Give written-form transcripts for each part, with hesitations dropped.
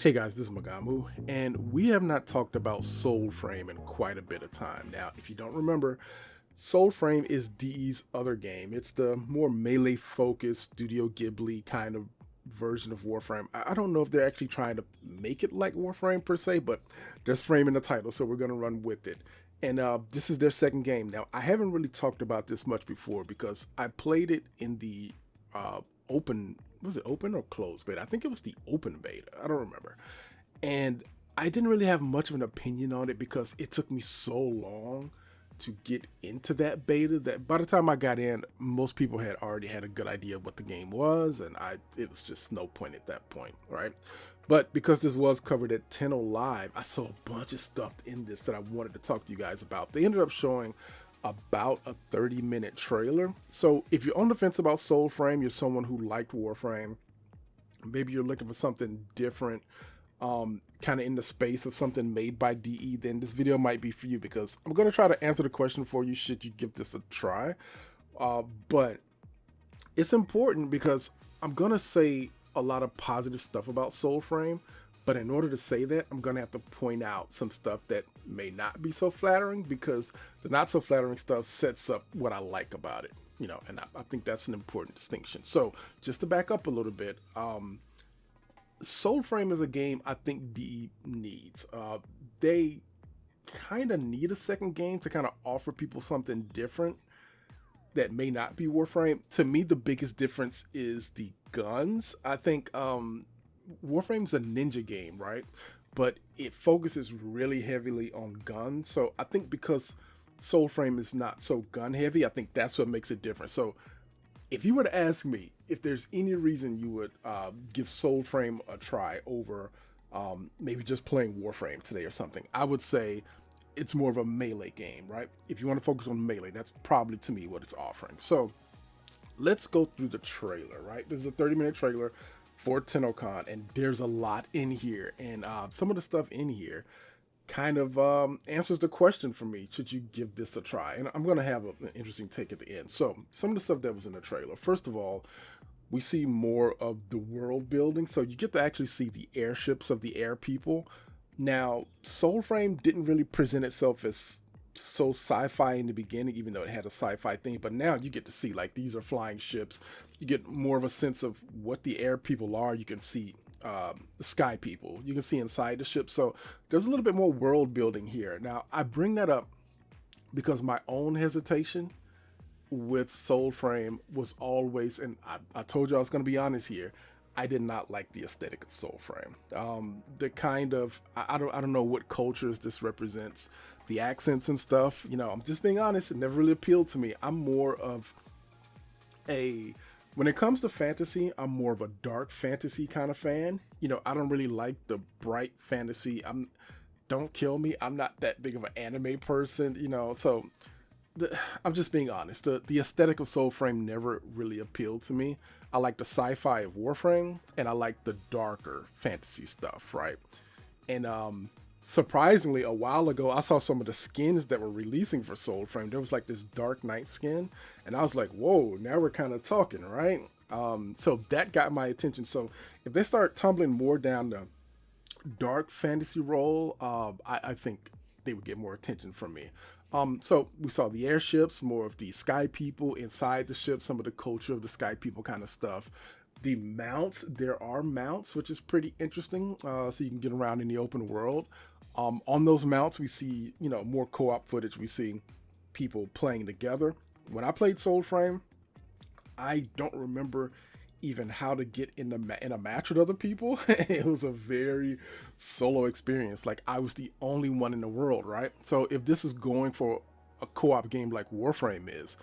Hey guys, this is Magamu, and we have not talked about Soulframe in quite a bit of time. Now, if you don't remember, Soulframe is DE's other game. It's the more melee focused Studio Ghibli kind of version of Warframe. I don't know if they're actually trying to make it like Warframe per se, but there's frame in the title, so we're going to run with it. And this is their second game. Now, I haven't really talked about this much before because I played it in the open, was it open or closed beta? I think it was the open beta. I don't remember. And I didn't really have much of an opinion on it because it took me so long to get into that beta that by the time I got in, most people had already had a good idea of what the game was, and it was just no point at that point, right? But because this was covered at 10:00 Live, I saw a bunch of stuff in this that I wanted to talk to you guys about. They ended up showing about a 30-minute trailer. So if you're on the fence about Soulframe, you're someone who liked Warframe, maybe you're looking for something different, kind of in the space of something made by DE, then this video might be for you because I'm going to try to answer the question for you should you give this a try. But it's important because I'm going to say a lot of positive stuff about Soulframe, but in order to say that, I'm going to have to point out some stuff that may not be so flattering because the not so flattering stuff sets up what I like about it, and I think that's an important distinction. So just to back up a little bit, Soulframe is a game I think DE needs. They kind of need a second game to kind of offer people something different that may not be Warframe. To me, the biggest difference is the guns. I think Warframe's a ninja game, right? But it focuses really heavily on guns. So I think because Soulframe is not so gun heavy, I think that's what makes it different. So if you were to ask me if there's any reason you would give Soulframe a try over maybe just playing Warframe today or something, I would say it's more of a melee game, right? If you want to focus on melee, that's probably to me what it's offering. So let's go through the trailer, right? This is a 30-minute trailer for TennoCon, and there's a lot in here. And some of the stuff in here kind of answers the question for me, should you give this a try? And I'm going to have an interesting take at the end. So some of the stuff that was in the trailer, first of all, we see more of the world building. So you get to actually see the airships of the air people. Now, Soulframe didn't really present itself as so sci-fi in the beginning, even though it had a sci-fi thing, but now you get to see like these are flying ships. You get more of a sense of what the air people are. You can see the sky people. You can see inside the ship. So there's a little bit more world building here. Now, I bring that up because my own hesitation with Soulframe was always, and I told you I was going to be honest here, I did not like the aesthetic of Soulframe. The kind of, I don't know what cultures this represents, the accents and stuff. I'm just being honest, it never really appealed to me. I'm more of when it comes to fantasy, I'm more of a dark fantasy kind of fan. I don't really like the bright fantasy. Don't kill me, I'm not that big of an anime person, so I'm just being honest. The aesthetic of Soulframe never really appealed to me. I like the sci-fi of Warframe, and I like the darker fantasy stuff, right? And surprisingly, a while ago, I saw some of the skins that were releasing for Soulframe. There was like this Dark Knight skin, and I was like, whoa, now we're kind of talking, right? So that got my attention. So if they start tumbling more down the dark fantasy role, I think they would get more attention from me. So we saw the airships, more of the sky people inside the ship, some of the culture of the sky people kind of stuff. The mounts, there are mounts, which is pretty interesting. So you can get around in the open world. On those mounts, we see, more co-op footage. We see people playing together. When I played Soulframe, I don't remember even how to get in a match with other people. It was a very solo experience. Like I was the only one in the world, right? So if this is going for a co-op game like Warframe is,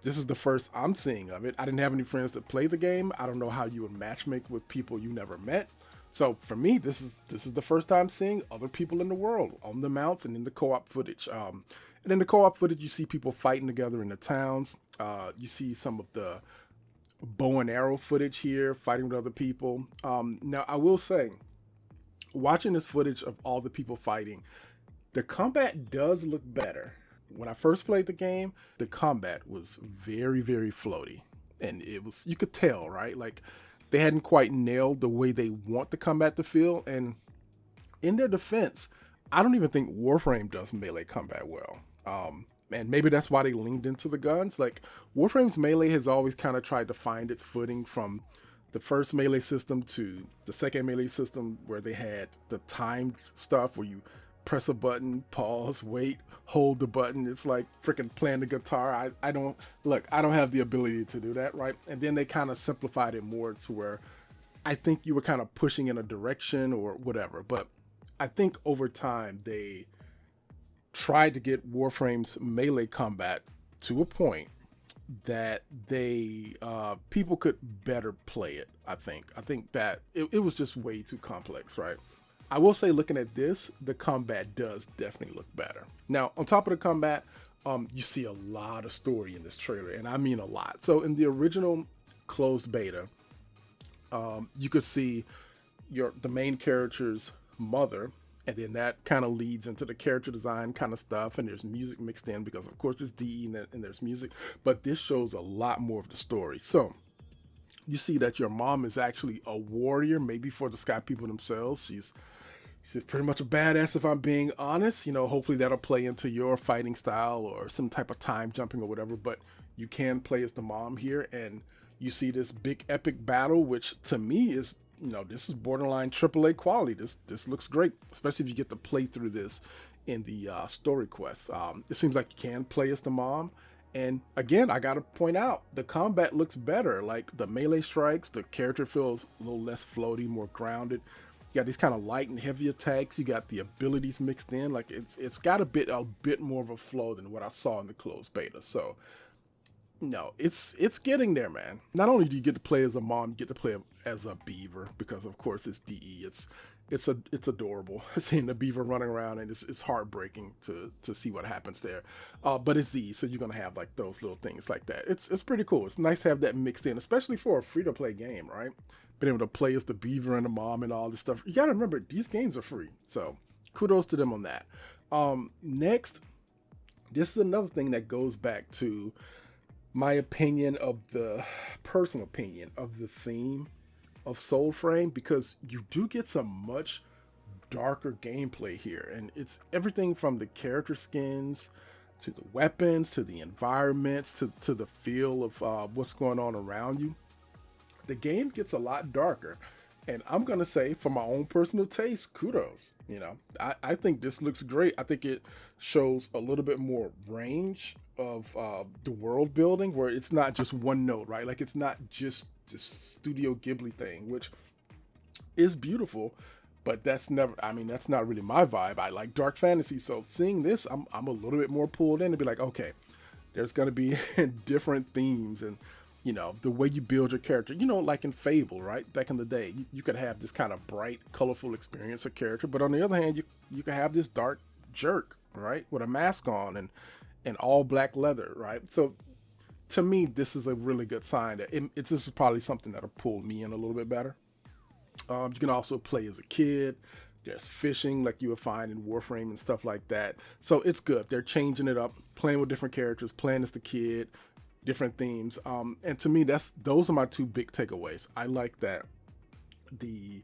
this is the first I'm seeing of it. I didn't have any friends that play the game. I don't know how you would matchmake with people you never met. So for me, this is the first time seeing other people in the world on the mounts and in the co-op footage. And in the co-op footage, you see people fighting together in the towns. You see some of the bow and arrow footage here, fighting with other people. Now, I will say, watching this footage of all the people fighting, the combat does look better. When I first played the game, the combat was very, very floaty. And you could tell, right? Like, they hadn't quite nailed the way they want the combat to feel. And in their defense, I don't even think Warframe does melee combat well. And maybe that's why they leaned into the guns. Like, Warframe's melee has always kind of tried to find its footing from the first melee system to the second melee system, where they had the timed stuff where you press a button, pause, wait, hold the button. It's like freaking playing the guitar. I don't have the ability to do that, right? And then they kind of simplified it more to where I think you were kind of pushing in a direction or whatever. But I think over time they tried to get Warframe's melee combat to a point that they people could better play it. I think that it was just way too complex, right? I will say, looking at this, the combat does definitely look better. Now, on top of the combat, you see a lot of story in this trailer, and I mean a lot. So in the original closed beta, you could see the main character's mother, and then that kind of leads into the character design kind of stuff, and there's music mixed in because, of course, it's DE and there's music, but this shows a lot more of the story. So you see that your mom is actually a warrior, maybe for the Sky People themselves. She's pretty much a badass, if I'm being honest. You know, hopefully that'll play into your fighting style or some type of time jumping or whatever, but you can play as the mom here, and you see this big epic battle, which to me is, you know, this is borderline AAA quality. This looks great, especially if you get to play through this in the story quests. It seems like you can play as the mom. And again, I gotta point out, the combat looks better. Like, the melee strikes, the character feels a little less floaty, more grounded. You got these kind of light and heavy attacks. You got the abilities mixed in. Like, it's got a bit more of a flow than what I saw in the closed beta. So, no, it's getting there, man. Not only do you get to play as a mom, you get to play as a beaver, because of course it's DE. It's adorable seeing the beaver running around, and it's heartbreaking to see what happens there. But it's DE, so you're gonna have like those little things like that. It's pretty cool. It's nice to have that mixed in, especially for a free to play game, right? Being able to play as the beaver and the mom and all this stuff. You gotta remember, these games are free, so kudos to them on that. Next, this is another thing that goes back to my opinion of the personal opinion of the theme of Soulframe, because you do get some much darker gameplay here, and it's everything from the character skins to the weapons to the environments to the feel of what's going on around you. The game gets a lot darker, and I'm gonna say, for my own personal taste, kudos. You know, I think this looks great. I think it shows a little bit more range of the world building, where it's not just one note, right? Like, it's not just this Studio Ghibli thing, which is beautiful, but that's not really my vibe. I like dark fantasy, so seeing this, I'm a little bit more pulled in to be like, okay, there's gonna be different themes, and you know, the way you build your character, you know, like in Fable, right? Back in the day, you could have this kind of bright, colorful experience of character, but on the other hand, you could have this dark jerk, right, with a mask on and all black leather, right? So to me, this is a really good sign that this is probably something that'll pull me in a little bit better. You can also play as a kid. There's fishing like you would find in Warframe and stuff like that. So it's good. They're changing it up, playing with different characters, playing as the kid, different themes. And to me, those are my two big takeaways. I like that the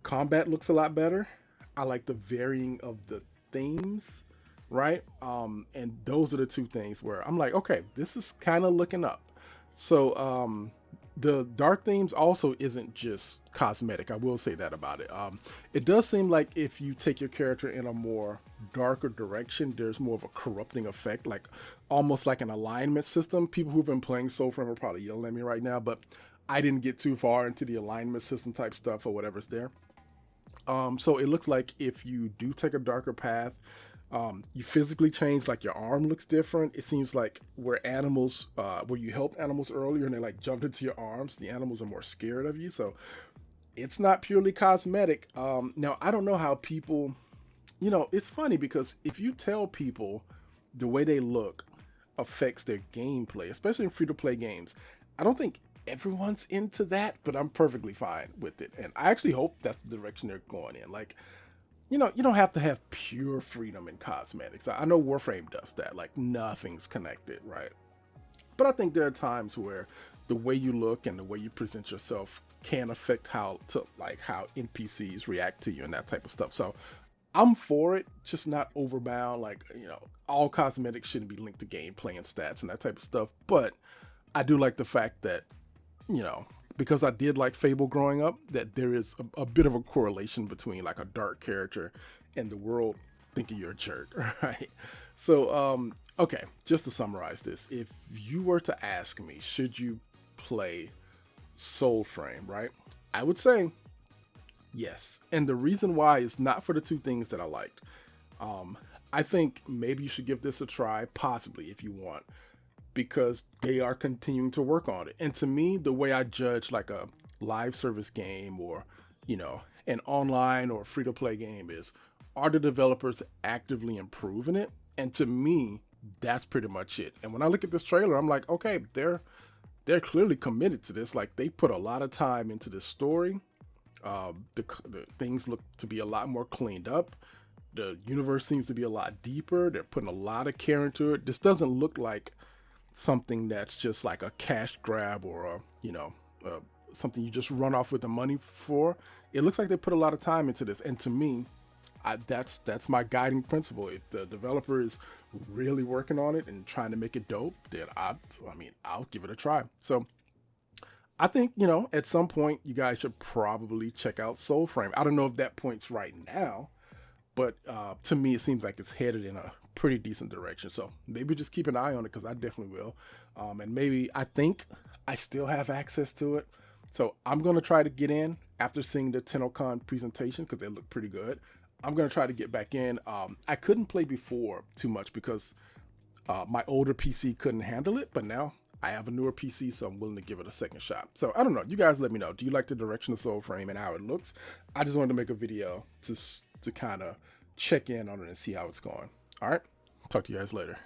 combat looks a lot better. I like the varying of the themes, right? And those are the two things where I'm like, okay, this is kind of looking up. So the dark themes also isn't just cosmetic. I will say that about it. It does seem like if you take your character in a more darker direction, there's more of a corrupting effect, like almost like an alignment system. People who've been playing Soulframe are probably yelling at me right now, but I didn't get too far into the alignment system type stuff or whatever's there. So it looks like if you do take a darker path, you physically change, like your arm looks different. It seems like where you helped animals earlier and they like jumped into your arms, the animals are more scared of you. So it's not purely cosmetic. Now, I don't know how people, you know, it's funny because if you tell people the way they look affects their gameplay, especially in free-to-play games, I don't think everyone's into that, but I'm perfectly fine with it. And I actually hope that's the direction they're going in. Like, you know, you don't have to have pure freedom in cosmetics. I know Warframe does that, like nothing's connected, right? But I think there are times where the way you look and the way you present yourself can affect how NPCs react to you and that type of stuff. So I'm for it, just not overbound. Like, all cosmetics shouldn't be linked to gameplay and stats and that type of stuff. But I do like the fact that, because I did like Fable growing up, that there is a bit of a correlation between like a dark character and the world thinking you're a jerk, right? So, okay, just to summarize this, if you were to ask me, should you play Soulframe, right? I would say yes. And the reason why is not for the two things that I liked. I think maybe you should give this a try, possibly if you want, because they are continuing to work on it. And to me, the way I judge like a live service game or, an online or free to play game is, are the developers actively improving it? And to me, that's pretty much it. And when I look at this trailer, I'm like, okay, they're clearly committed to this. Like, they put a lot of time into this story. The things look to be a lot more cleaned up. The universe seems to be a lot deeper. They're putting a lot of care into it. This doesn't look like something that's just like a cash grab or something you just run off with the money for. It looks like they put a lot of time into this. And to me, that's my guiding principle. If the developer is really working on it and trying to make it dope, then I'll give it a try. So I think, at some point you guys should probably check out Soulframe. I don't know if that point's right now, but to me it seems like it's headed in a pretty decent direction. So maybe just keep an eye on it, because I definitely will. And maybe, I think I still have access to it. So I'm going to try to get in after seeing the TennoCon presentation, because they look pretty good. I'm going to try to get back in. I couldn't play before too much because my older PC couldn't handle it, but now I have a newer PC, so I'm willing to give it a second shot. So I don't know. You guys let me know. Do you like the direction of Soulframe and how it looks? I just wanted to make a video to kind of check in on it and see how it's going. All right. Talk to you guys later.